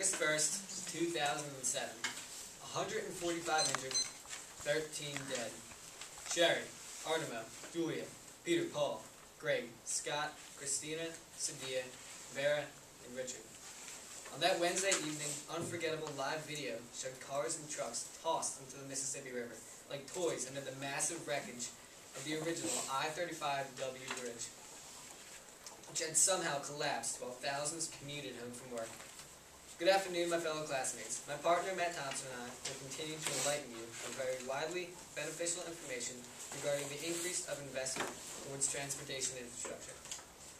August 1st, 2007. 145 injured, 13 dead. Sherry, Artemo, Julia, Peter, Paul, Greg, Scott, Christina, Sadia, Vera, and Richard. On that Wednesday evening, unforgettable live video showed cars and trucks tossed into the Mississippi River like toys under the massive wreckage of the original I-35W bridge, which had somehow collapsed while thousands commuted home from work. Good afternoon, my fellow classmates. My partner, Matt Thompson, and I will continue to enlighten you on very widely beneficial information regarding the increase of investment towards transportation infrastructure.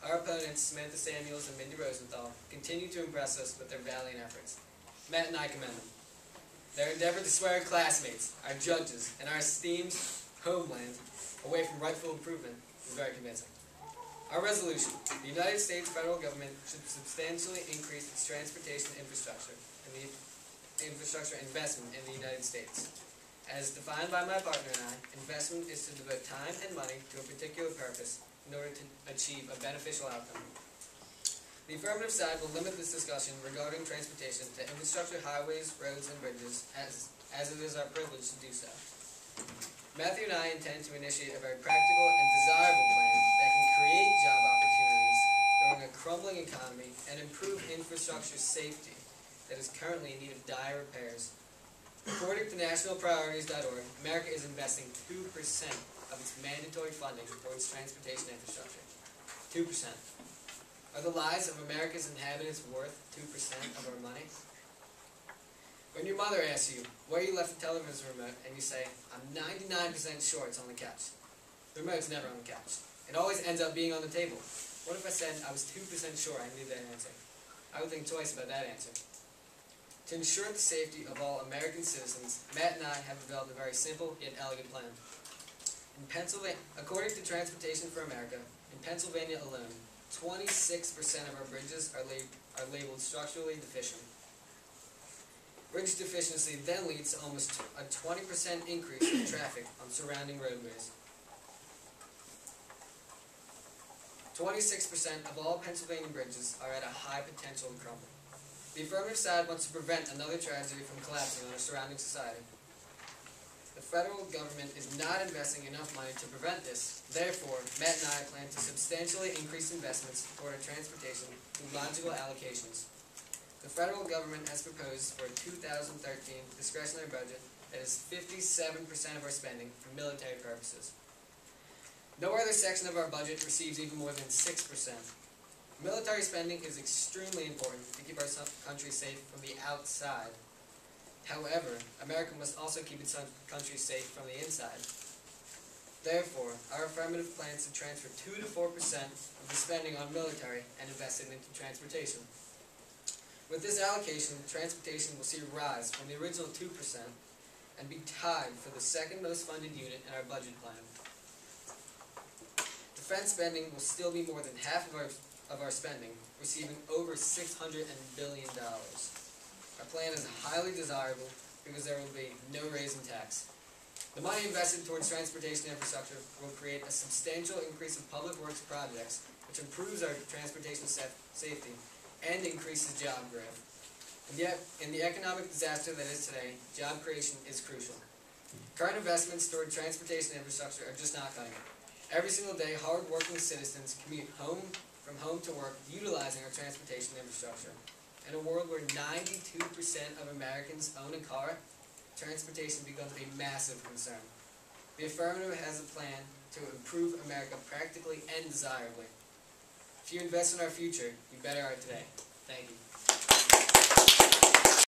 Our opponents, Samantha Samuels and Mindy Rosenthal, continue to impress us with their valiant efforts. Matt and I commend them. Their endeavor to swear our classmates, our judges, and our esteemed homeland away from rightful improvement is very convincing. Our resolution: the United States federal government should substantially increase its transportation infrastructure and the infrastructure investment in the United States. As defined by my partner and I, investment is to devote time and money to a particular purpose in order to achieve a beneficial outcome. The affirmative side will limit this discussion regarding transportation to infrastructure, highways, roads, and bridges, as it is our privilege to do so. Matthew and I intend to initiate a very practical and desirable plan that can create job opportunities during a crumbling economy and improve infrastructure safety that is currently in need of dire repairs. According to nationalpriorities.org, America is investing 2% of its mandatory funding towards transportation infrastructure. 2%. Are the lives of America's inhabitants worth 2% of our money? When your mother asks you where you left the television remote and you say, I'm 99% sure it's on the couch. The remote's never on the couch. It always ends up being on the table. What if I said I was 2% sure I knew that answer? I would think twice about that answer. To ensure the safety of all American citizens, Matt and I have developed a very simple yet elegant plan. In Pennsylvania, according to Transportation for America, in Pennsylvania alone, 26% of our bridges are labeled structurally deficient. Bridge deficiency then leads to almost a 20% increase in traffic on surrounding roadways. 26% of all Pennsylvania bridges are at a high potential to crumble. The affirmative side wants to prevent another tragedy from collapsing on our surrounding society. The federal government is not investing enough money to prevent this. Therefore, Matt and I plan to substantially increase investments toward our transportation through logical allocations. The federal government has proposed for a 2013 discretionary budget that is 57% of our spending for military purposes. No other section of our budget receives even more than 6%. Military spending is extremely important to keep our country safe from the outside. However, America must also keep its country safe from the inside. Therefore, our affirmative plans to transfer 2 to 4% of the spending on military and invest it into transportation. With this allocation, transportation will see a rise from the original 2% and be tied for the second most funded unit in our budget plan. Defense spending will still be more than half of our spending, receiving over $600 billion. Our plan is highly desirable because there will be no raise in tax. The money invested towards transportation infrastructure will create a substantial increase in public works projects, which improves our transportation safety and increases job growth. And yet, in the economic disaster that is today, job creation is crucial. Current investments toward transportation infrastructure are just not cutting it. Every single day, hard-working citizens commute from home to work utilizing our transportation infrastructure. In a world where 92% of Americans own a car, transportation becomes a massive concern. The affirmative has a plan to improve America practically and desirably. If you invest in our future, you better are today. Thank you.